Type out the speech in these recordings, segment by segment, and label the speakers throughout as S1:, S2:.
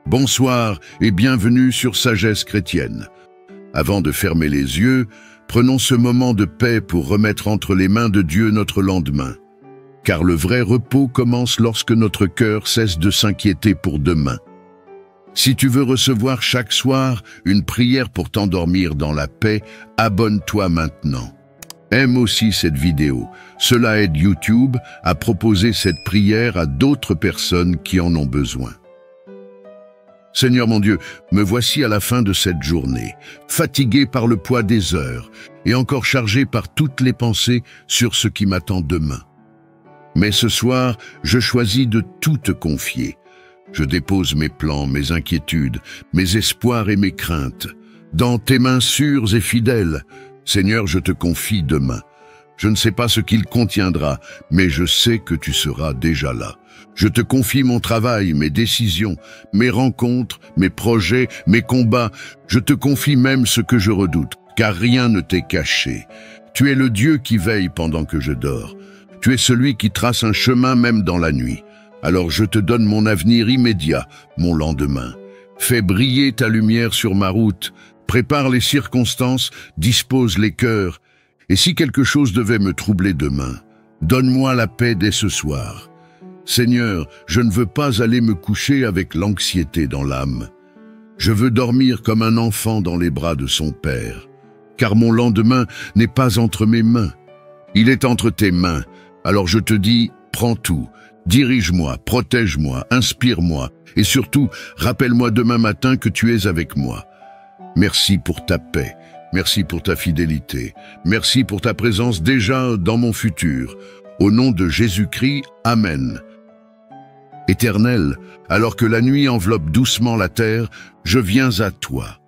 S1: Bonsoir et bienvenue sur Sagesse chrétienne. Avant de fermer les yeux, prenons ce moment de paix pour remettre entre les mains de Dieu notre lendemain. Car le vrai repos commence lorsque notre cœur cesse de s'inquiéter pour demain. Si tu veux recevoir chaque soir une prière pour t'endormir dans la paix, abonne-toi maintenant. Aime aussi cette vidéo. Cela aide YouTube à proposer cette prière à d'autres personnes qui en ont besoin. Seigneur mon Dieu, me voici à la fin de cette journée, fatigué par le poids des heures et encore chargé par toutes les pensées sur ce qui m'attend demain. Mais ce soir, je choisis de tout te confier. Je dépose mes plans, mes inquiétudes, mes espoirs et mes craintes. Dans tes mains sûres et fidèles, Seigneur, je te confie demain. Je ne sais pas ce qu'il contiendra, mais je sais que tu seras déjà là. Je te confie mon travail, mes décisions, mes rencontres, mes projets, mes combats. Je te confie même ce que je redoute, car rien ne t'est caché. Tu es le Dieu qui veille pendant que je dors. Tu es celui qui trace un chemin même dans la nuit. Alors je te donne mon avenir immédiat, mon lendemain. Fais briller ta lumière sur ma route. Prépare les circonstances, dispose les cœurs. Et si quelque chose devait me troubler demain, donne-moi la paix dès ce soir. Seigneur, je ne veux pas aller me coucher avec l'anxiété dans l'âme. Je veux dormir comme un enfant dans les bras de son Père, car mon lendemain n'est pas entre mes mains. Il est entre tes mains. Alors je te dis, prends tout, dirige-moi, protège-moi, inspire-moi, et surtout, rappelle-moi demain matin que tu es avec moi. Merci pour ta paix. Merci pour ta fidélité. Merci pour ta présence déjà dans mon futur. Au nom de Jésus-Christ, Amen. Éternel, alors que la nuit enveloppe doucement la terre, je viens à toi.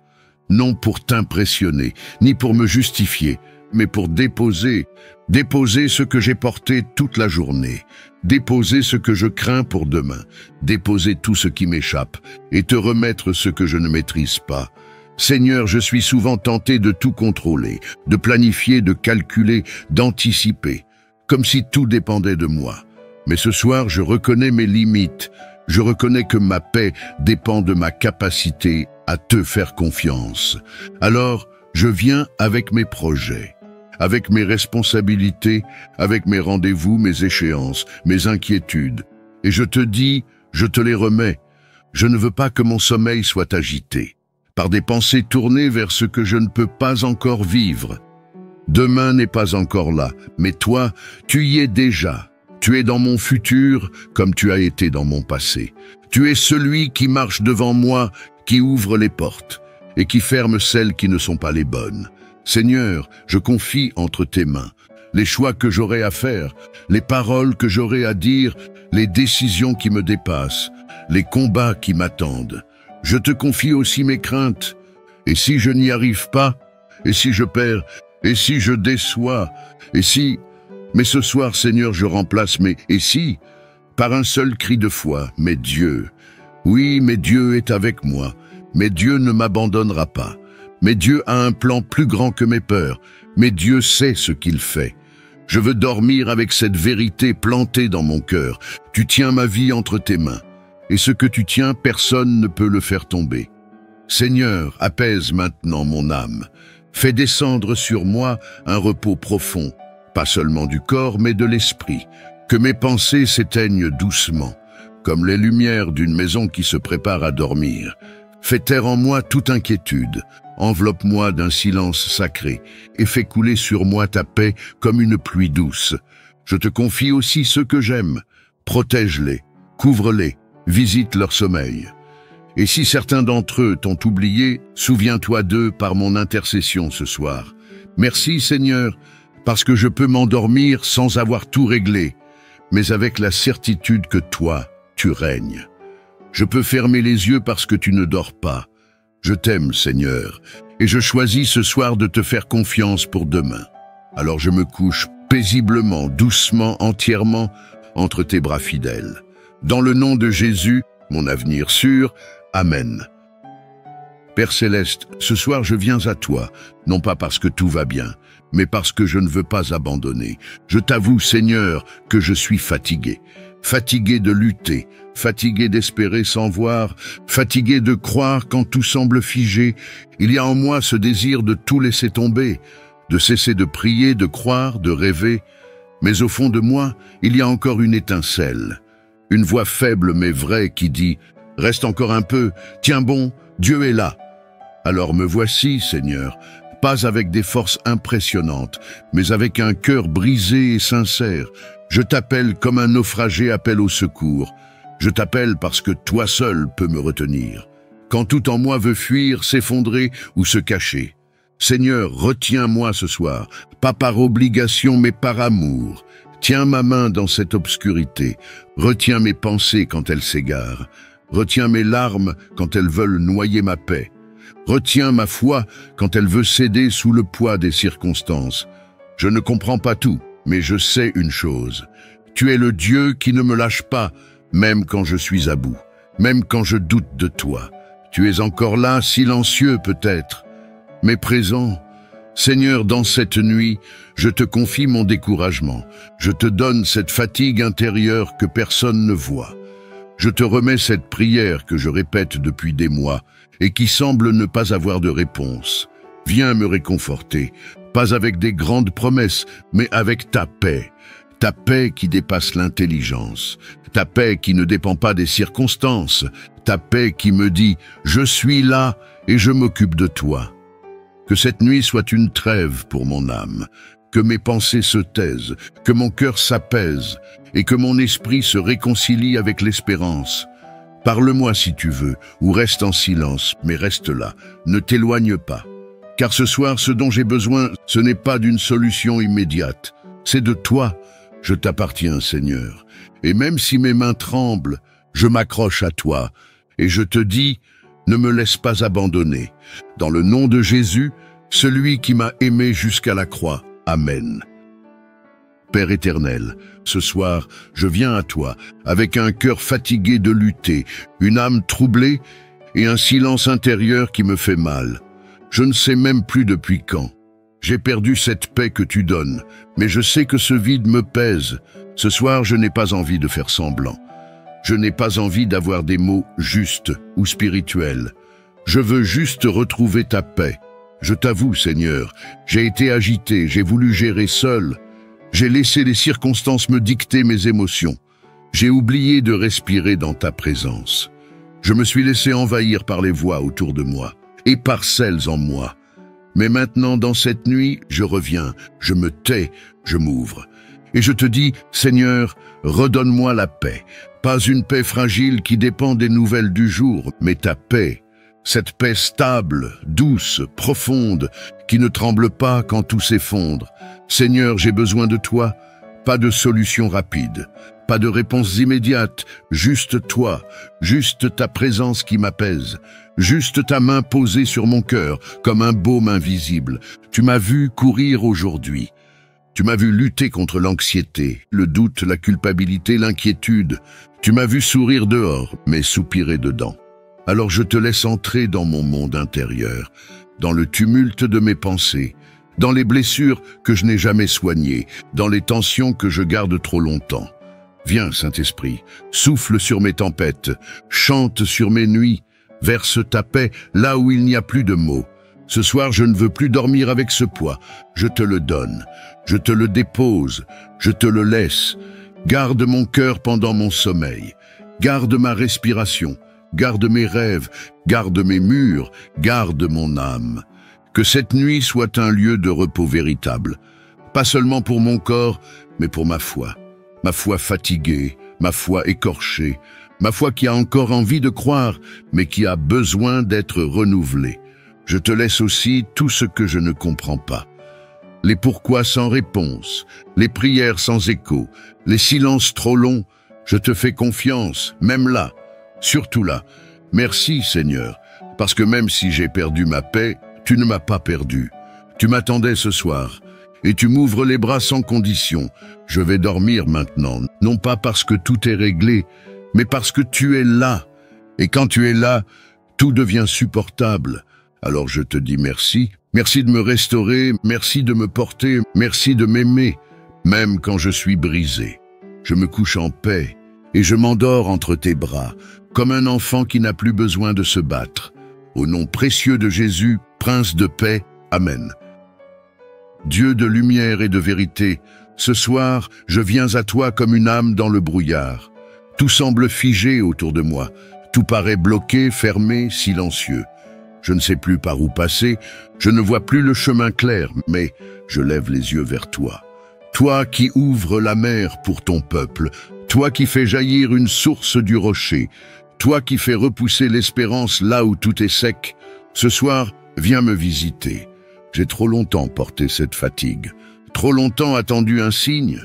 S1: Non pour t'impressionner, ni pour me justifier, mais pour déposer ce que j'ai porté toute la journée, déposer ce que je crains pour demain, déposer tout ce qui m'échappe et te remettre ce que je ne maîtrise pas. Seigneur, je suis souvent tenté de tout contrôler, de planifier, de calculer, d'anticiper, comme si tout dépendait de moi. Mais ce soir, je reconnais mes limites. Je reconnais que ma paix dépend de ma capacité à te faire confiance. Alors, je viens avec mes projets, avec mes responsabilités, avec mes rendez-vous, mes échéances, mes inquiétudes. Et je te dis, je te les remets. Je ne veux pas que mon sommeil soit agité par des pensées tournées vers ce que je ne peux pas encore vivre. Demain n'est pas encore là, mais toi, tu y es déjà. Tu es dans mon futur comme tu as été dans mon passé. Tu es celui qui marche devant moi, qui ouvre les portes et qui ferme celles qui ne sont pas les bonnes. Seigneur, je confie entre tes mains les choix que j'aurai à faire, les paroles que j'aurai à dire, les décisions qui me dépassent, les combats qui m'attendent. Je te confie aussi mes craintes. Et si je n'y arrive pas? Et si je perds? Et si je déçois? Et si... Mais ce soir, Seigneur, je remplace mes « et si » par un seul cri de foi, « mais Dieu ». Oui, mais Dieu est avec moi. Mais Dieu ne m'abandonnera pas. Mais Dieu a un plan plus grand que mes peurs. Mais Dieu sait ce qu'il fait. Je veux dormir avec cette vérité plantée dans mon cœur. Tu tiens ma vie entre tes mains. Et ce que tu tiens, personne ne peut le faire tomber. Seigneur, apaise maintenant mon âme. Fais descendre sur moi un repos profond. Pas seulement du corps, mais de l'esprit. Que mes pensées s'éteignent doucement, comme les lumières d'une maison qui se prépare à dormir. Fais taire en moi toute inquiétude. Enveloppe-moi d'un silence sacré et fais couler sur moi ta paix comme une pluie douce. Je te confie aussi ceux que j'aime. Protège-les, couvre-les, visite leur sommeil. Et si certains d'entre eux t'ont oublié, souviens-toi d'eux par mon intercession ce soir. Merci Seigneur, parce que je peux m'endormir sans avoir tout réglé, mais avec la certitude que toi, tu règnes. Je peux fermer les yeux parce que tu ne dors pas. Je t'aime, Seigneur, et je choisis ce soir de te faire confiance pour demain. Alors je me couche paisiblement, doucement, entièrement, entre tes bras fidèles. Dans le nom de Jésus, mon avenir sûr, Amen. Père Céleste, ce soir je viens à toi, non pas parce que tout va bien, mais parce que je ne veux pas abandonner. Je t'avoue, Seigneur, que je suis fatigué. fatigué de lutter, fatigué d'espérer sans voir, fatigué de croire quand tout semble figé. Il y a en moi ce désir de tout laisser tomber, de cesser de prier, de croire, de rêver. Mais au fond de moi, il y a encore une étincelle, une voix faible mais vraie qui dit « Reste encore un peu, tiens bon, Dieu est là ». Alors me voici, Seigneur, pas avec des forces impressionnantes, mais avec un cœur brisé et sincère. Je t'appelle comme un naufragé appelle au secours. Je t'appelle parce que toi seul peux me retenir. Quand tout en moi veut fuir, s'effondrer ou se cacher. Seigneur, retiens-moi ce soir, pas par obligation mais par amour. Tiens ma main dans cette obscurité. Retiens mes pensées quand elles s'égarent. Retiens mes larmes quand elles veulent noyer ma paix. Retiens ma foi quand elle veut céder sous le poids des circonstances. Je ne comprends pas tout, mais je sais une chose. Tu es le Dieu qui ne me lâche pas, même quand je suis à bout, même quand je doute de toi. Tu es encore là, silencieux peut-être, mais présent. Seigneur, dans cette nuit, je te confie mon découragement. Je te donne cette fatigue intérieure que personne ne voit. Je te remets cette prière que je répète depuis des mois et qui semble ne pas avoir de réponse. Viens me réconforter, pas avec des grandes promesses, mais avec ta paix qui dépasse l'intelligence, ta paix qui ne dépend pas des circonstances, ta paix qui me dit « Je suis là et je m'occupe de toi ». Que cette nuit soit une trêve pour mon âme, que mes pensées se taisent, que mon cœur s'apaise et que mon esprit se réconcilie avec l'espérance. Parle-moi si tu veux, ou reste en silence, mais reste là, ne t'éloigne pas. Car ce soir, ce dont j'ai besoin, ce n'est pas d'une solution immédiate, c'est de toi. Je t'appartiens, Seigneur. Et même si mes mains tremblent, je m'accroche à toi, et je te dis, ne me laisse pas abandonner. Dans le nom de Jésus, celui qui m'a aimé jusqu'à la croix. Amen. Père éternel, ce soir, je viens à toi, avec un cœur fatigué de lutter, une âme troublée et un silence intérieur qui me fait mal. Je ne sais même plus depuis quand. J'ai perdu cette paix que tu donnes, mais je sais que ce vide me pèse. Ce soir, je n'ai pas envie de faire semblant. Je n'ai pas envie d'avoir des mots justes ou spirituels. Je veux juste retrouver ta paix. Je t'avoue, Seigneur, j'ai été agité, j'ai voulu gérer seul. J'ai laissé les circonstances me dicter mes émotions. J'ai oublié de respirer dans ta présence. Je me suis laissé envahir par les voix autour de moi et par celles en moi. Mais maintenant, dans cette nuit, je reviens, je me tais, je m'ouvre. Et je te dis, Seigneur, redonne-moi la paix. Pas une paix fragile qui dépend des nouvelles du jour, mais ta paix. Cette paix stable, douce, profonde, qui ne tremble pas quand tout s'effondre. Seigneur, j'ai besoin de toi, pas de solution rapide, pas de réponse immédiate, juste toi, juste ta présence qui m'apaise, juste ta main posée sur mon cœur comme un baume invisible. Tu m'as vu courir aujourd'hui. Tu m'as vu lutter contre l'anxiété, le doute, la culpabilité, l'inquiétude. Tu m'as vu sourire dehors, mais soupirer dedans. Alors je te laisse entrer dans mon monde intérieur, dans le tumulte de mes pensées, dans les blessures que je n'ai jamais soignées, dans les tensions que je garde trop longtemps. Viens, Saint-Esprit, souffle sur mes tempêtes, chante sur mes nuits, verse ta paix là où il n'y a plus de mots. Ce soir, je ne veux plus dormir avec ce poids. Je te le donne, je te le dépose, je te le laisse. Garde mon cœur pendant mon sommeil, garde ma respiration, garde mes rêves, garde mes murs, garde mon âme. Que cette nuit soit un lieu de repos véritable, pas seulement pour mon corps, mais pour ma foi fatiguée, ma foi écorchée, ma foi qui a encore envie de croire, mais qui a besoin d'être renouvelée. Je te laisse aussi tout ce que je ne comprends pas. Les pourquoi sans réponse, les prières sans écho, les silences trop longs, je te fais confiance, même là, surtout là. Merci Seigneur, parce que même si j'ai perdu ma paix, tu ne m'as pas perdu. Tu m'attendais ce soir, et tu m'ouvres les bras sans condition. Je vais dormir maintenant, non pas parce que tout est réglé, mais parce que tu es là. Et quand tu es là, tout devient supportable. Alors je te dis merci. Merci de me restaurer, merci de me porter, merci de m'aimer, même quand je suis brisé. Je me couche en paix et je m'endors entre tes bras, comme un enfant qui n'a plus besoin de se battre. Au nom précieux de Jésus, Prince de paix, Amen. Dieu de lumière et de vérité, ce soir, je viens à toi comme une âme dans le brouillard. Tout semble figé autour de moi, tout paraît bloqué, fermé, silencieux. Je ne sais plus par où passer, je ne vois plus le chemin clair, mais je lève les yeux vers toi. Toi qui ouvres la mer pour ton peuple, toi qui fais jaillir une source du rocher, toi qui fais repousser l'espérance là où tout est sec, ce soir, viens me visiter. J'ai trop longtemps porté cette fatigue, trop longtemps attendu un signe,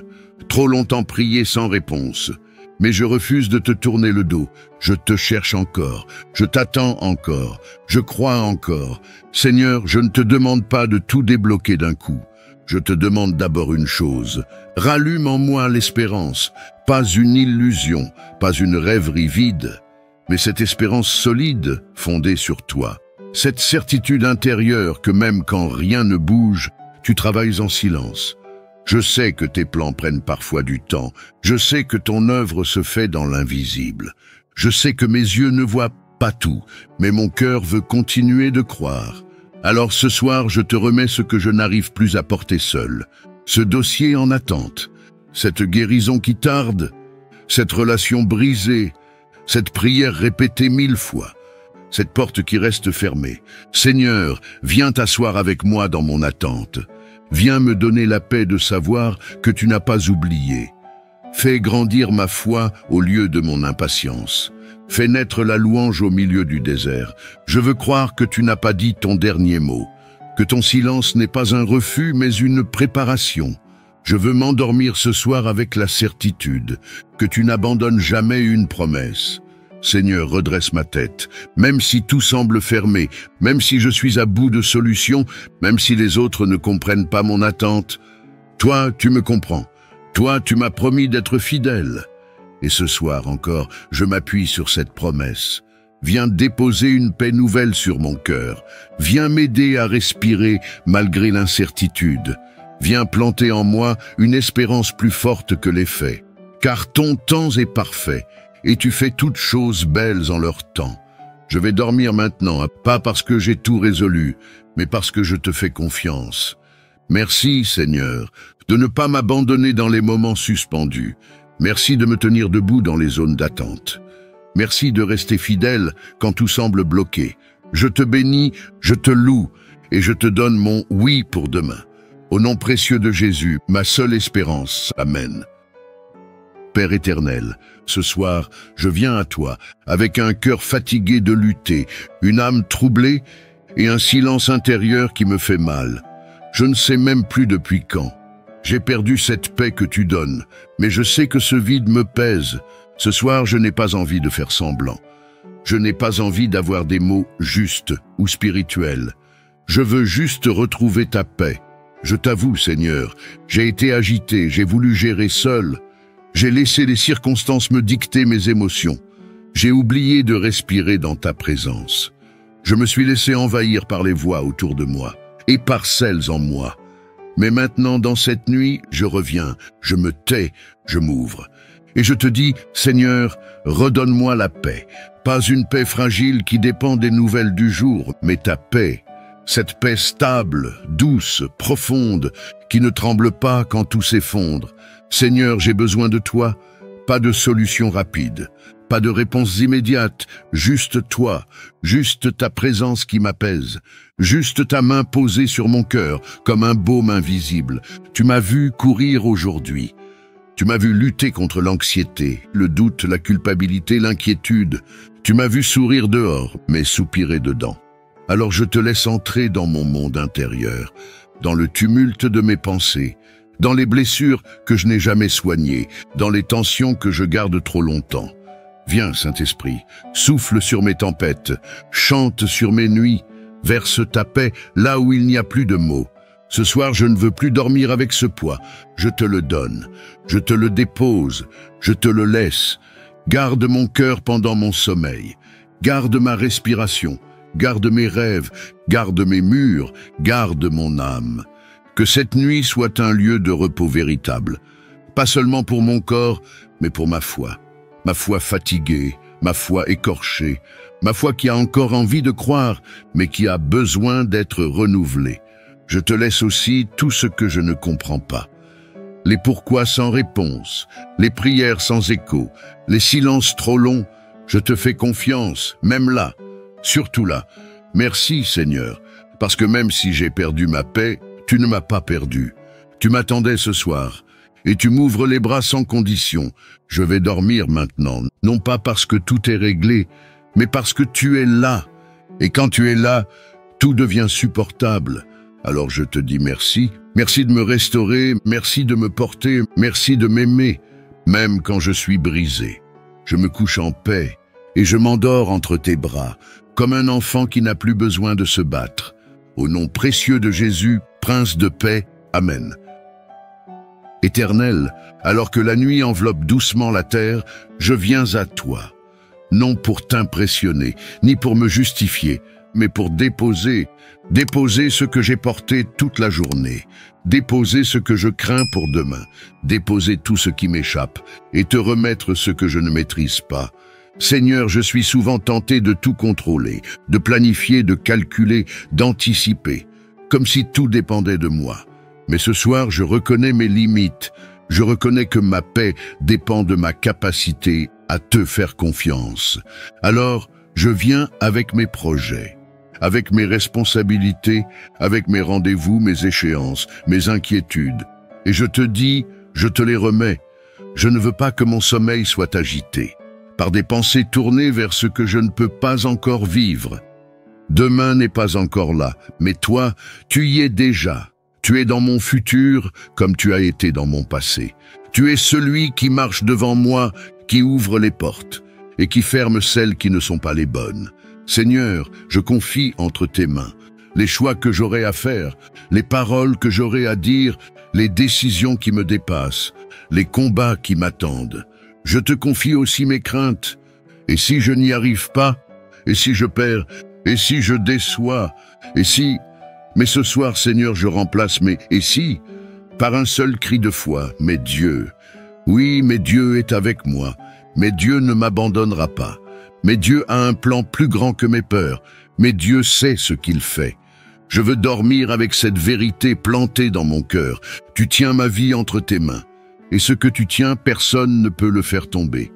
S1: trop longtemps prié sans réponse. Mais je refuse de te tourner le dos. Je te cherche encore, je t'attends encore, je crois encore. Seigneur, je ne te demande pas de tout débloquer d'un coup. Je te demande d'abord une chose. Rallume en moi l'espérance, pas une illusion, pas une rêverie vide, mais cette espérance solide, fondée sur toi. Cette certitude intérieure que même quand rien ne bouge, tu travailles en silence. Je sais que tes plans prennent parfois du temps. Je sais que ton œuvre se fait dans l'invisible. Je sais que mes yeux ne voient pas tout, mais mon cœur veut continuer de croire. Alors ce soir, je te remets ce que je n'arrive plus à porter seul. Ce dossier en attente, cette guérison qui tarde, cette relation brisée, cette prière répétée 1000 fois, cette porte qui reste fermée. Seigneur, viens t'asseoir avec moi dans mon attente. Viens me donner la paix de savoir que tu n'as pas oublié. Fais grandir ma foi au lieu de mon impatience. Fais naître la louange au milieu du désert. Je veux croire que tu n'as pas dit ton dernier mot, que ton silence n'est pas un refus mais une préparation. Je veux m'endormir ce soir avec la certitude que tu n'abandonnes jamais une promesse. Seigneur, redresse ma tête, même si tout semble fermé, même si je suis à bout de solutions, même si les autres ne comprennent pas mon attente. Toi, tu me comprends. Toi, tu m'as promis d'être fidèle. Et ce soir encore, je m'appuie sur cette promesse. Viens déposer une paix nouvelle sur mon cœur. Viens m'aider à respirer malgré l'incertitude. Viens planter en moi une espérance plus forte que les faits. Car ton temps est parfait. Et tu fais toutes choses belles en leur temps. Je vais dormir maintenant, pas parce que j'ai tout résolu, mais parce que je te fais confiance. Merci, Seigneur, de ne pas m'abandonner dans les moments suspendus. Merci de me tenir debout dans les zones d'attente. Merci de rester fidèle quand tout semble bloqué. Je te bénis, je te loue, et je te donne mon oui pour demain. Au nom précieux de Jésus, ma seule espérance. Amen. Père éternel, ce soir, je viens à toi, avec un cœur fatigué de lutter, une âme troublée et un silence intérieur qui me fait mal. Je ne sais même plus depuis quand. J'ai perdu cette paix que tu donnes, mais je sais que ce vide me pèse. Ce soir, je n'ai pas envie de faire semblant. Je n'ai pas envie d'avoir des mots justes ou spirituels. Je veux juste retrouver ta paix. Je t'avoue, Seigneur, j'ai été agité, j'ai voulu gérer seul. J'ai laissé les circonstances me dicter mes émotions. J'ai oublié de respirer dans ta présence. Je me suis laissé envahir par les voix autour de moi et par celles en moi. Mais maintenant, dans cette nuit, je reviens, je me tais, je m'ouvre. Et je te dis, Seigneur, redonne-moi la paix. Pas une paix fragile qui dépend des nouvelles du jour, mais ta paix. Cette paix stable, douce, profonde, qui ne tremble pas quand tout s'effondre. Seigneur, j'ai besoin de toi, pas de solution rapide, pas de réponse immédiate, juste toi, juste ta présence qui m'apaise, juste ta main posée sur mon cœur comme un baume invisible. Tu m'as vu courir aujourd'hui. Tu m'as vu lutter contre l'anxiété, le doute, la culpabilité, l'inquiétude. Tu m'as vu sourire dehors, mais soupirer dedans. Alors je te laisse entrer dans mon monde intérieur, dans le tumulte de mes pensées, dans les blessures que je n'ai jamais soignées, dans les tensions que je garde trop longtemps. Viens, Saint-Esprit, souffle sur mes tempêtes, chante sur mes nuits, verse ta paix là où il n'y a plus de mots. Ce soir, je ne veux plus dormir avec ce poids. Je te le donne, je te le dépose, je te le laisse. Garde mon cœur pendant mon sommeil, garde ma respiration, garde mes rêves, garde mes murs, garde mon âme. Que cette nuit soit un lieu de repos véritable, pas seulement pour mon corps, mais pour ma foi. ma foi fatiguée, ma foi écorchée, ma foi qui a encore envie de croire, mais qui a besoin d'être renouvelée. Je te laisse aussi tout ce que je ne comprends pas. Les pourquoi sans réponse, les prières sans écho, les silences trop longs, je te fais confiance, même là, surtout là. Merci Seigneur, parce que même si j'ai perdu ma paix, tu ne m'as pas perdu. Tu m'attendais ce soir, et tu m'ouvres les bras sans condition. Je vais dormir maintenant, non pas parce que tout est réglé, mais parce que tu es là. Et quand tu es là, tout devient supportable. Alors je te dis merci. Merci de me restaurer, merci de me porter, merci de m'aimer, même quand je suis brisé. Je me couche en paix et je m'endors entre tes bras, comme un enfant qui n'a plus besoin de se battre. Au nom précieux de Jésus, Prince de paix, Amen. Éternel, alors que la nuit enveloppe doucement la terre, je viens à toi, non pour t'impressionner, ni pour me justifier, mais pour déposer ce que j'ai porté toute la journée, déposer ce que je crains pour demain, déposer tout ce qui m'échappe et te remettre ce que je ne maîtrise pas. Seigneur, je suis souvent tenté de tout contrôler, de planifier, de calculer, d'anticiper, comme si tout dépendait de moi. Mais ce soir, je reconnais mes limites. Je reconnais que ma paix dépend de ma capacité à te faire confiance. Alors, je viens avec mes projets, avec mes responsabilités, avec mes rendez-vous, mes échéances, mes inquiétudes. Et je te dis, je te les remets. Je ne veux pas que mon sommeil soit agité par des pensées tournées vers ce que je ne peux pas encore vivre. Demain n'est pas encore là, mais toi, tu y es déjà. Tu es dans mon futur comme tu as été dans mon passé. Tu es celui qui marche devant moi, qui ouvre les portes et qui ferme celles qui ne sont pas les bonnes. Seigneur, je confie entre tes mains les choix que j'aurai à faire, les paroles que j'aurai à dire, les décisions qui me dépassent, les combats qui m'attendent. Je te confie aussi mes craintes. Et si je n'y arrive pas? Et si je perds? Et si je déçois? Et si... Mais ce soir, Seigneur, je remplace mes « et si » par un seul cri de foi, « mais Dieu ». Oui, mais Dieu est avec moi, mais Dieu ne m'abandonnera pas. Mais Dieu a un plan plus grand que mes peurs, mais Dieu sait ce qu'il fait. Je veux dormir avec cette vérité plantée dans mon cœur. Tu tiens ma vie entre tes mains, et ce que tu tiens, personne ne peut le faire tomber.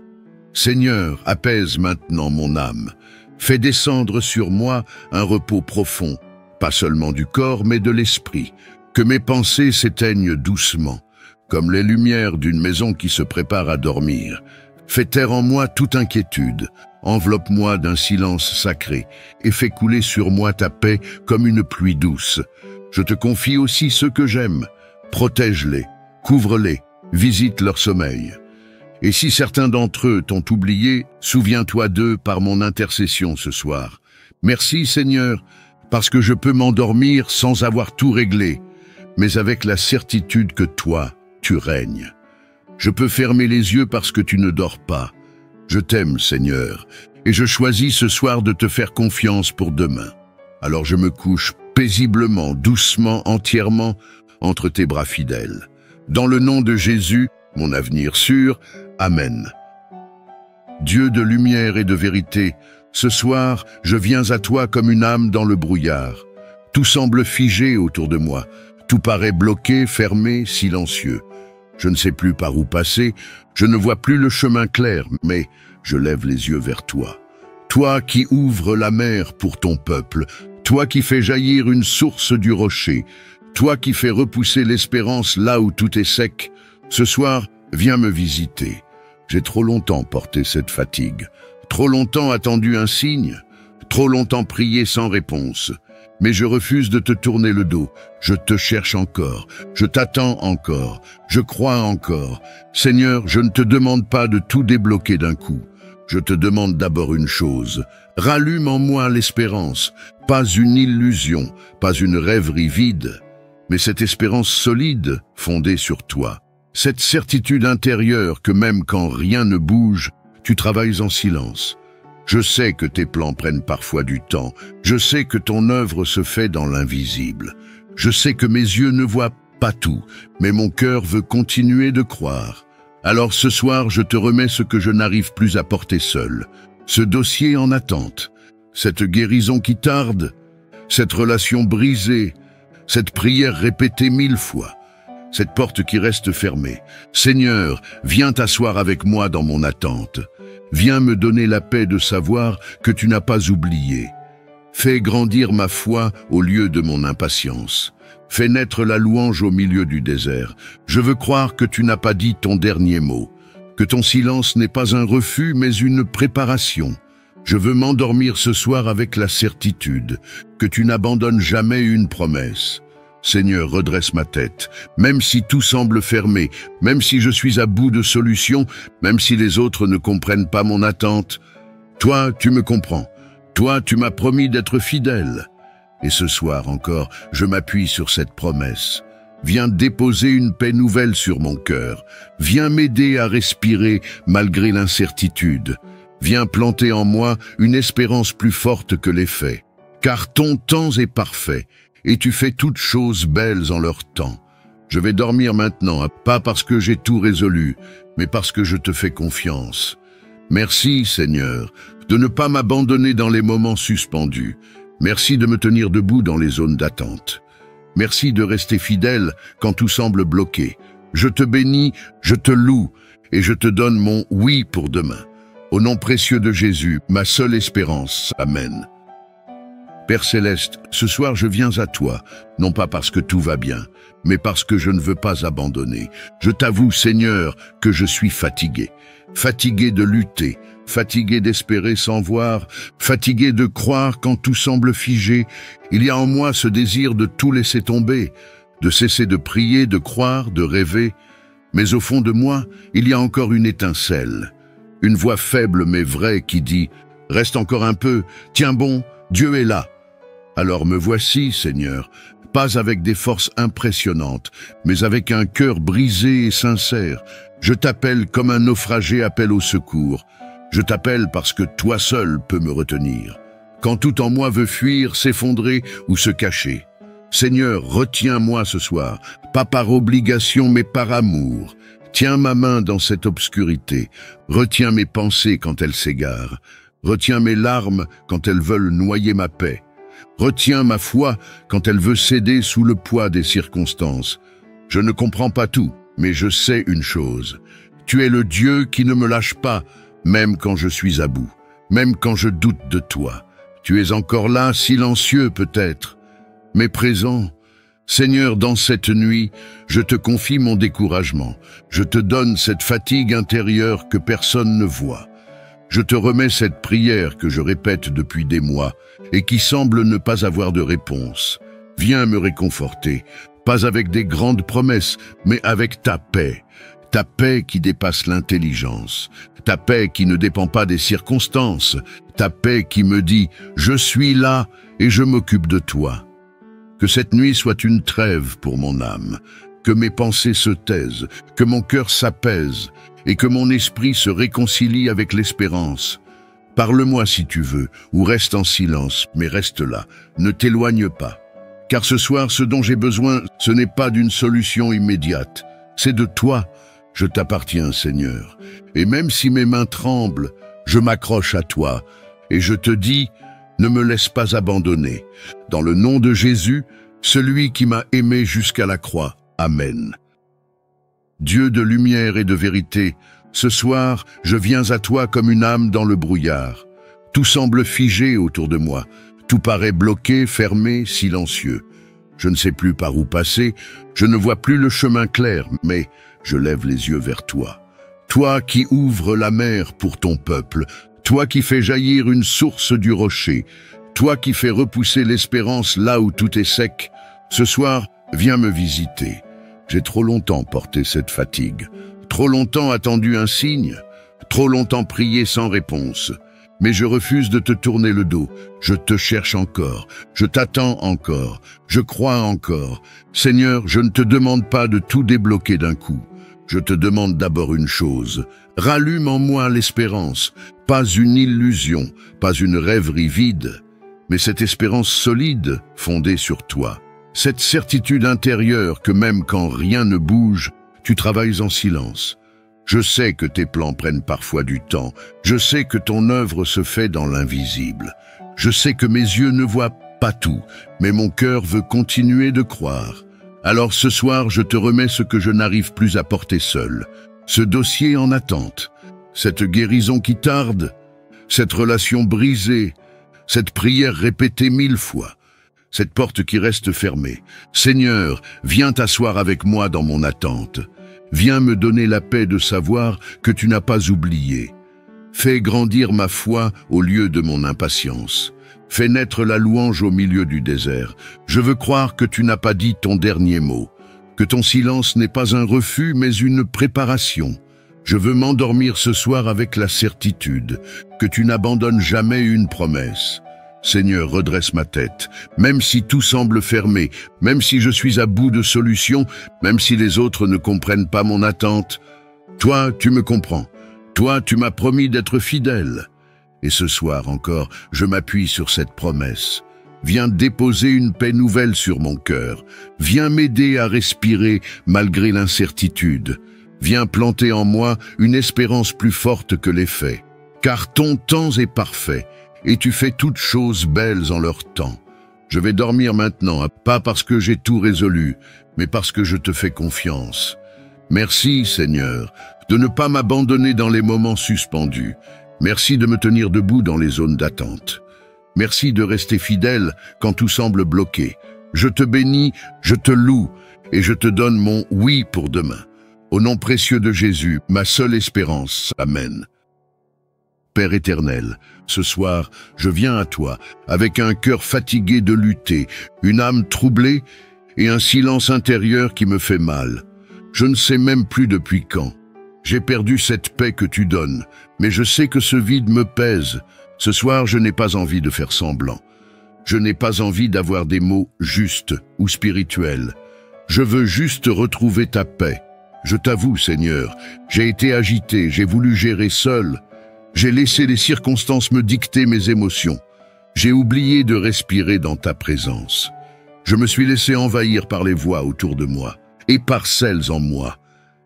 S1: Seigneur, apaise maintenant mon âme. Fais descendre sur moi un repos profond, pas seulement du corps, mais de l'esprit. Que mes pensées s'éteignent doucement, comme les lumières d'une maison qui se prépare à dormir. Fais taire en moi toute inquiétude, enveloppe-moi d'un silence sacré, et fais couler sur moi ta paix comme une pluie douce. Je te confie aussi ceux que j'aime. Protège-les, couvre-les, visite leur sommeil. Et si certains d'entre eux t'ont oublié, souviens-toi d'eux par mon intercession ce soir. Merci Seigneur, parce que je peux m'endormir sans avoir tout réglé, mais avec la certitude que toi, tu règnes. Je peux fermer les yeux parce que tu ne dors pas. Je t'aime, Seigneur, et je choisis ce soir de te faire confiance pour demain. Alors je me couche paisiblement, doucement, entièrement, entre tes bras fidèles. Dans le nom de Jésus, mon avenir sûr, Amen. Dieu de lumière et de vérité, ce soir, je viens à toi comme une âme dans le brouillard. Tout semble figé autour de moi. Tout paraît bloqué, fermé, silencieux. Je ne sais plus par où passer, je ne vois plus le chemin clair, mais je lève les yeux vers toi. Toi qui ouvres la mer pour ton peuple, toi qui fais jaillir une source du rocher, toi qui fais repousser l'espérance là où tout est sec, ce soir, viens me visiter. J'ai trop longtemps porté cette fatigue. Trop longtemps attendu un signe, trop longtemps prié sans réponse. Mais je refuse de te tourner le dos. Je te cherche encore, je t'attends encore, je crois encore. Seigneur, je ne te demande pas de tout débloquer d'un coup. Je te demande d'abord une chose. Rallume en moi l'espérance, pas une illusion, pas une rêverie vide, mais cette espérance solide, fondée sur toi. Cette certitude intérieure que même quand rien ne bouge, tu travailles en silence. Je sais que tes plans prennent parfois du temps. Je sais que ton œuvre se fait dans l'invisible. Je sais que mes yeux ne voient pas tout, mais mon cœur veut continuer de croire. Alors ce soir, je te remets ce que je n'arrive plus à porter seul. Ce dossier en attente, cette guérison qui tarde, cette relation brisée, cette prière répétée 1000 fois, cette porte qui reste fermée. Seigneur, viens t'asseoir avec moi dans mon attente. Viens me donner la paix de savoir que tu n'as pas oublié. Fais grandir ma foi au lieu de mon impatience. Fais naître la louange au milieu du désert. Je veux croire que tu n'as pas dit ton dernier mot, que ton silence n'est pas un refus mais une préparation. Je veux m'endormir ce soir avec la certitude que tu n'abandonnes jamais une promesse. Seigneur, redresse ma tête, même si tout semble fermé, même si je suis à bout de solutions, même si les autres ne comprennent pas mon attente. Toi, tu me comprends. Toi, tu m'as promis d'être fidèle. Et ce soir encore, je m'appuie sur cette promesse. Viens déposer une paix nouvelle sur mon cœur. Viens m'aider à respirer malgré l'incertitude. Viens planter en moi une espérance plus forte que les faits. Car ton temps est parfait, et tu fais toutes choses belles en leur temps. Je vais dormir maintenant, pas parce que j'ai tout résolu, mais parce que je te fais confiance. Merci, Seigneur, de ne pas m'abandonner dans les moments suspendus. Merci de me tenir debout dans les zones d'attente. Merci de rester fidèle quand tout semble bloqué. Je te bénis, je te loue, et je te donne mon oui pour demain. Au nom précieux de Jésus, ma seule espérance. Amen. Père Céleste, ce soir je viens à toi, non pas parce que tout va bien, mais parce que je ne veux pas abandonner. Je t'avoue, Seigneur, que je suis fatigué. Fatigué de lutter, fatigué d'espérer sans voir, fatigué de croire quand tout semble figé. Il y a en moi ce désir de tout laisser tomber, de cesser de prier, de croire, de rêver. Mais au fond de moi, il y a encore une étincelle, une voix faible mais vraie qui dit « Reste encore un peu, tiens bon, Dieu est là ». Alors me voici, Seigneur, pas avec des forces impressionnantes, mais avec un cœur brisé et sincère. Je t'appelle comme un naufragé appelle au secours. Je t'appelle parce que toi seul peux me retenir. Quand tout en moi veut fuir, s'effondrer ou se cacher. Seigneur, retiens-moi ce soir, pas par obligation mais par amour. Tiens ma main dans cette obscurité. Retiens mes pensées quand elles s'égarent. Retiens mes larmes quand elles veulent noyer ma paix. Retiens ma foi quand elle veut céder sous le poids des circonstances. Je ne comprends pas tout, mais je sais une chose. Tu es le Dieu qui ne me lâche pas, même quand je suis à bout, même quand je doute de toi. Tu es encore là, silencieux peut-être, mais présent. Seigneur, dans cette nuit, je te confie mon découragement. Je te donne cette fatigue intérieure que personne ne voit. Je te remets cette prière que je répète depuis des mois et qui semble ne pas avoir de réponse. Viens me réconforter, pas avec des grandes promesses, mais avec ta paix qui dépasse l'intelligence, ta paix qui ne dépend pas des circonstances, ta paix qui me dit « Je suis là et je m'occupe de toi ». Que cette nuit soit une trêve pour mon âme, que mes pensées se taisent, que mon cœur s'apaise et que mon esprit se réconcilie avec l'espérance. Parle-moi si tu veux, ou reste en silence, mais reste là, ne t'éloigne pas. Car ce soir, ce dont j'ai besoin, ce n'est pas d'une solution immédiate, c'est de toi. Je t'appartiens, Seigneur. Et même si mes mains tremblent, je m'accroche à toi, et je te dis, ne me laisse pas abandonner. Dans le nom de Jésus, celui qui m'a aimé jusqu'à la croix. Amen. Dieu de lumière et de vérité, ce soir, je viens à toi comme une âme dans le brouillard. Tout semble figé autour de moi. Tout paraît bloqué, fermé, silencieux. Je ne sais plus par où passer, je ne vois plus le chemin clair, mais je lève les yeux vers toi. Toi qui ouvres la mer pour ton peuple, toi qui fais jaillir une source du rocher, toi qui fais repousser l'espérance là où tout est sec, ce soir, viens me visiter. J'ai trop longtemps porté cette fatigue, trop longtemps attendu un signe, trop longtemps prié sans réponse. Mais je refuse de te tourner le dos. Je te cherche encore, je t'attends encore, je crois encore. Seigneur, je ne te demande pas de tout débloquer d'un coup. Je te demande d'abord une chose. Rallume en moi l'espérance, pas une illusion, pas une rêverie vide, mais cette espérance solide fondée sur toi. Cette certitude intérieure que même quand rien ne bouge, tu travailles en silence. Je sais que tes plans prennent parfois du temps. Je sais que ton œuvre se fait dans l'invisible. Je sais que mes yeux ne voient pas tout, mais mon cœur veut continuer de croire. Alors ce soir, je te remets ce que je n'arrive plus à porter seul. Ce dossier en attente, cette guérison qui tarde, cette relation brisée, cette prière répétée 1000 fois, cette porte qui reste fermée. Seigneur, viens t'asseoir avec moi dans mon attente. Viens me donner la paix de savoir que tu n'as pas oublié. Fais grandir ma foi au lieu de mon impatience. Fais naître la louange au milieu du désert. Je veux croire que tu n'as pas dit ton dernier mot, que ton silence n'est pas un refus mais une préparation. Je veux m'endormir ce soir avec la certitude que tu n'abandonnes jamais une promesse. Seigneur, redresse ma tête, même si tout semble fermé, même si je suis à bout de solutions, même si les autres ne comprennent pas mon attente. Toi, tu me comprends. Toi, tu m'as promis d'être fidèle. Et ce soir encore, je m'appuie sur cette promesse. Viens déposer une paix nouvelle sur mon cœur. Viens m'aider à respirer malgré l'incertitude. Viens planter en moi une espérance plus forte que les faits. Car ton temps est parfait, et tu fais toutes choses belles en leur temps. Je vais dormir maintenant, pas parce que j'ai tout résolu, mais parce que je te fais confiance. Merci, Seigneur, de ne pas m'abandonner dans les moments suspendus. Merci de me tenir debout dans les zones d'attente. Merci de rester fidèle quand tout semble bloqué. Je te bénis, je te loue, et je te donne mon oui pour demain. Au nom précieux de Jésus, ma seule espérance. Amen. Père éternel, ce soir, je viens à toi, avec un cœur fatigué de lutter, une âme troublée et un silence intérieur qui me fait mal. Je ne sais même plus depuis quand. J'ai perdu cette paix que tu donnes, mais je sais que ce vide me pèse. Ce soir, je n'ai pas envie de faire semblant. Je n'ai pas envie d'avoir des mots justes ou spirituels. Je veux juste retrouver ta paix. Je t'avoue, Seigneur, j'ai été agité, j'ai voulu gérer seul. J'ai laissé les circonstances me dicter mes émotions. J'ai oublié de respirer dans ta présence. Je me suis laissé envahir par les voix autour de moi et par celles en moi.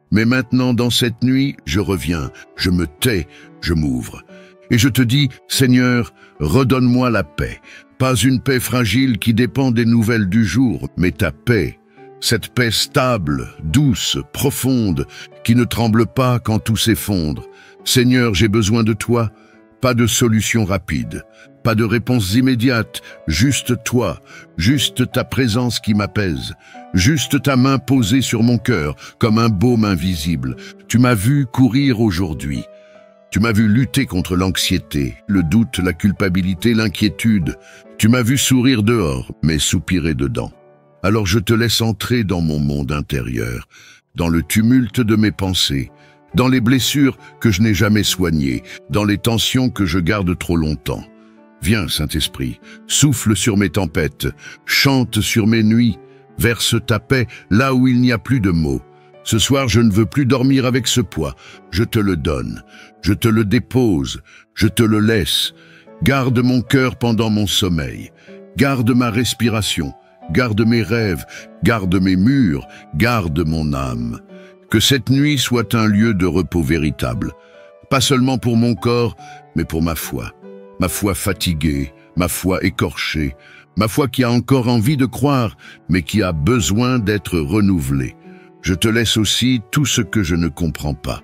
S1: Mais maintenant, dans cette nuit, je reviens, je me tais, je m'ouvre. Et je te dis, Seigneur, redonne-moi la paix. Pas une paix fragile qui dépend des nouvelles du jour, mais ta paix. Cette paix stable, douce, profonde, qui ne tremble pas quand tout s'effondre. Seigneur, j'ai besoin de toi, pas de solution rapide, pas de réponse immédiate, juste toi, juste ta présence qui m'apaise, juste ta main posée sur mon cœur comme un baume invisible. Tu m'as vu courir aujourd'hui. Tu m'as vu lutter contre l'anxiété, le doute, la culpabilité, l'inquiétude. Tu m'as vu sourire dehors, mais soupirer dedans. Alors je te laisse entrer dans mon monde intérieur, dans le tumulte de mes pensées, dans les blessures que je n'ai jamais soignées, dans les tensions que je garde trop longtemps. Viens, Saint-Esprit, souffle sur mes tempêtes, chante sur mes nuits, verse ta paix là où il n'y a plus de mots. Ce soir, je ne veux plus dormir avec ce poids. Je te le donne, je te le dépose, je te le laisse. Garde mon cœur pendant mon sommeil, garde ma respiration, garde mes rêves, garde mes murs, garde mon âme. Que cette nuit soit un lieu de repos véritable, pas seulement pour mon corps, mais pour ma foi fatiguée, ma foi écorchée, ma foi qui a encore envie de croire, mais qui a besoin d'être renouvelée. Je te laisse aussi tout ce que je ne comprends pas.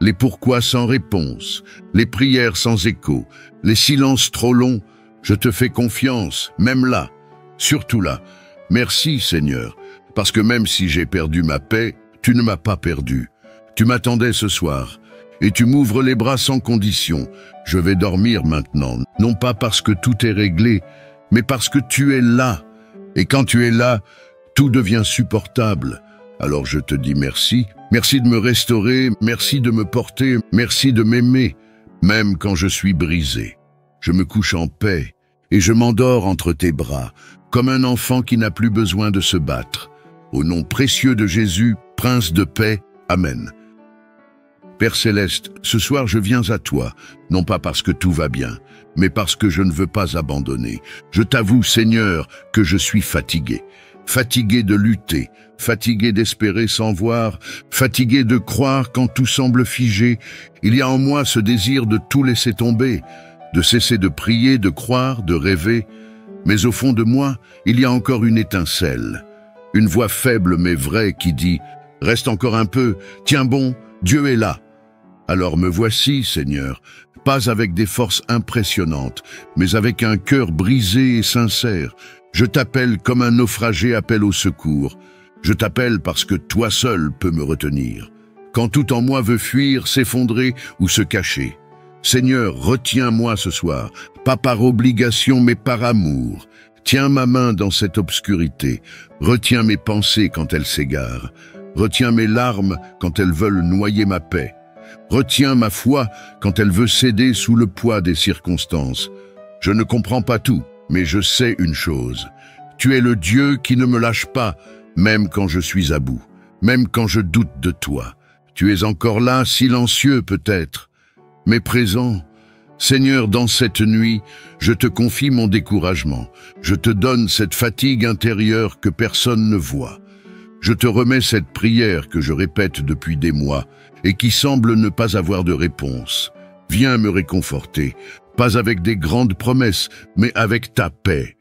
S1: Les pourquoi sans réponse, les prières sans écho, les silences trop longs, je te fais confiance, même là, surtout là. Merci Seigneur, parce que même si j'ai perdu ma paix, tu ne m'as pas perdu. Tu m'attendais ce soir, et tu m'ouvres les bras sans condition. Je vais dormir maintenant, non pas parce que tout est réglé, mais parce que tu es là. Et quand tu es là, tout devient supportable. Alors je te dis merci, merci de me restaurer, merci de me porter, merci de m'aimer, même quand je suis brisé. Je me couche en paix, et je m'endors entre tes bras, comme un enfant qui n'a plus besoin de se battre. Au nom précieux de Jésus, Prince de paix, Amen. Père Céleste, ce soir je viens à toi, non pas parce que tout va bien, mais parce que je ne veux pas abandonner. Je t'avoue, Seigneur, que je suis fatigué. fatigué de lutter, fatigué d'espérer sans voir, fatigué de croire quand tout semble figé. Il y a en moi ce désir de tout laisser tomber, de cesser de prier, de croire, de rêver. Mais au fond de moi, il y a encore une étincelle, une voix faible mais vraie qui dit « Reste encore un peu, tiens bon, Dieu est là ». Alors me voici, Seigneur, pas avec des forces impressionnantes, mais avec un cœur brisé et sincère. Je t'appelle comme un naufragé appelle au secours. Je t'appelle parce que toi seul peux me retenir. Quand tout en moi veut fuir, s'effondrer ou se cacher. Seigneur, retiens-moi ce soir, pas par obligation mais par amour. Tiens ma main dans cette obscurité. Retiens mes pensées quand elles s'égarent. Retiens mes larmes quand elles veulent noyer ma paix. Retiens ma foi quand elle veut céder sous le poids des circonstances. Je ne comprends pas tout, mais je sais une chose. Tu es le Dieu qui ne me lâche pas, même quand je suis à bout, même quand je doute de toi. Tu es encore là, silencieux peut-être, mais présent. Seigneur, dans cette nuit, je te confie mon découragement. Je te donne cette fatigue intérieure que personne ne voit. Je te remets cette prière que je répète depuis des mois et qui semble ne pas avoir de réponse. Viens me réconforter, pas avec des grandes promesses, mais avec ta paix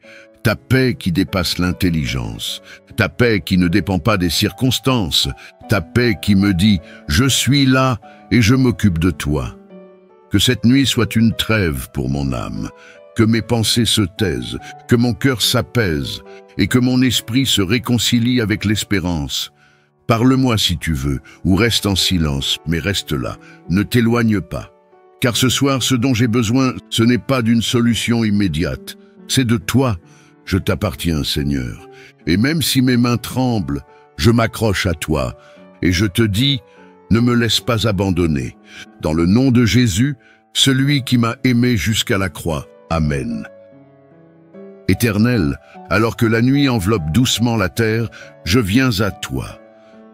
S1: qui dépasse l'intelligence, ta paix qui ne dépend pas des circonstances, ta paix qui me dit « Je suis là et je m'occupe de toi ». Que cette nuit soit une trêve pour mon âme, que mes pensées se taisent, que mon cœur s'apaise et que mon esprit se réconcilie avec l'espérance. Parle-moi si tu veux, ou reste en silence, mais reste là, ne t'éloigne pas. Car ce soir, ce dont j'ai besoin, ce n'est pas d'une solution immédiate, c'est de toi. Je t'appartiens, Seigneur. Et même si mes mains tremblent, je m'accroche à toi, et je te dis, ne me laisse pas abandonner. Dans le nom de Jésus, celui qui m'a aimé jusqu'à la croix. Amen. Éternel, alors que la nuit enveloppe doucement la terre, je viens à toi.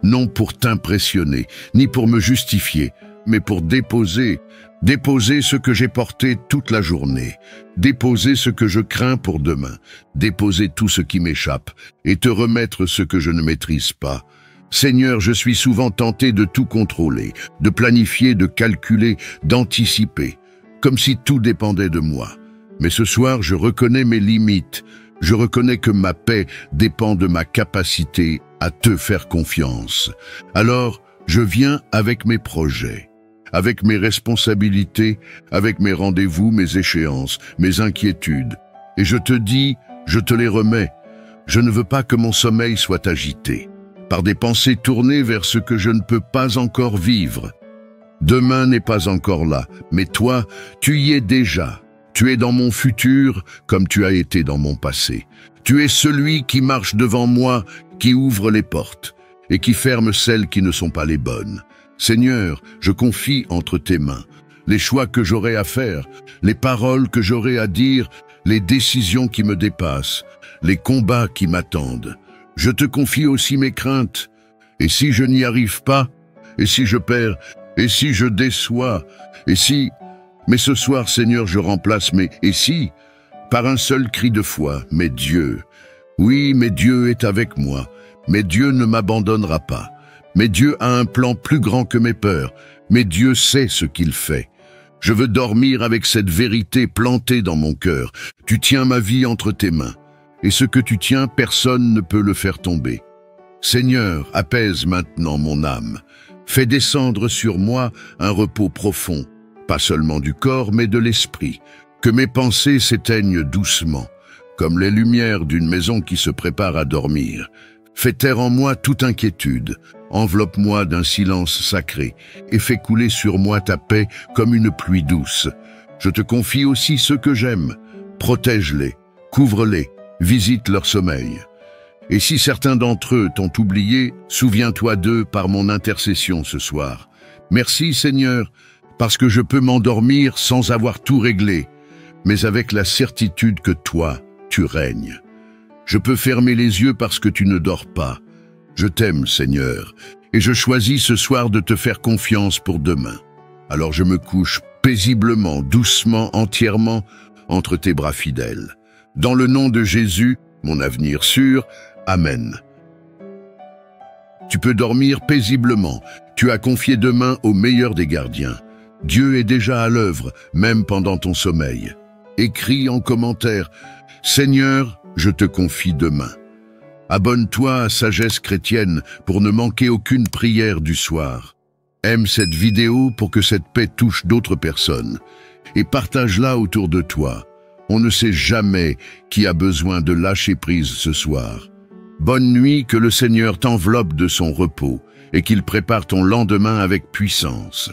S1: Non pour t'impressionner, ni pour me justifier, mais pour déposer ce que j'ai porté toute la journée, déposer ce que je crains pour demain, déposer tout ce qui m'échappe et te remettre ce que je ne maîtrise pas. Seigneur, je suis souvent tenté de tout contrôler, de planifier, de calculer, d'anticiper, comme si tout dépendait de moi. Mais ce soir, je reconnais mes limites. Je reconnais que ma paix dépend de ma capacité à te faire confiance. Alors, je viens avec mes projets, avec mes responsabilités, avec mes rendez-vous, mes échéances, mes inquiétudes. Et je te dis, je te les remets. Je ne veux pas que mon sommeil soit agité par des pensées tournées vers ce que je ne peux pas encore vivre. Demain n'est pas encore là, mais toi, tu y es déjà. Tu es dans mon futur comme tu as été dans mon passé. Tu es celui qui marche devant moi, qui ouvre les portes et qui ferme celles qui ne sont pas les bonnes. Seigneur, je confie entre tes mains les choix que j'aurai à faire, les paroles que j'aurai à dire, les décisions qui me dépassent, les combats qui m'attendent. Je te confie aussi mes craintes. Et si je n'y arrive pas? Et si je perds? Et si je déçois? Et si... Mais ce soir, Seigneur, je remplace mes « et si » par un seul cri de foi, « mais Dieu ». Oui, mais Dieu est avec moi, mais Dieu ne m'abandonnera pas. Mais Dieu a un plan plus grand que mes peurs, mais Dieu sait ce qu'il fait. Je veux dormir avec cette vérité plantée dans mon cœur. Tu tiens ma vie entre tes mains, et ce que tu tiens, personne ne peut le faire tomber. Seigneur, apaise maintenant mon âme. Fais descendre sur moi un repos profond, pas seulement du corps, mais de l'esprit. Que mes pensées s'éteignent doucement, comme les lumières d'une maison qui se prépare à dormir. Fais taire en moi toute inquiétude, enveloppe-moi d'un silence sacré, et fais couler sur moi ta paix comme une pluie douce. Je te confie aussi ceux que j'aime. Protège-les, couvre-les, visite leur sommeil. Et si certains d'entre eux t'ont oublié, souviens-toi d'eux par mon intercession ce soir. Merci Seigneur, parce que je peux m'endormir sans avoir tout réglé, mais avec la certitude que toi, tu règnes. Je peux fermer les yeux parce que tu ne dors pas. Je t'aime, Seigneur, et je choisis ce soir de te faire confiance pour demain. Alors je me couche paisiblement, doucement, entièrement, entre tes bras fidèles. Dans le nom de Jésus, mon avenir sûr, Amen. Tu peux dormir paisiblement. Tu as confié demain au meilleur des gardiens. Dieu est déjà à l'œuvre, même pendant ton sommeil. Écris en commentaire « Seigneur, je te confie demain ». Abonne-toi à Sagesse Chrétienne pour ne manquer aucune prière du soir. Aime cette vidéo pour que cette paix touche d'autres personnes et partage-la autour de toi. On ne sait jamais qui a besoin de lâcher prise ce soir. Bonne nuit, que le Seigneur t'enveloppe de son repos et qu'il prépare ton lendemain avec puissance.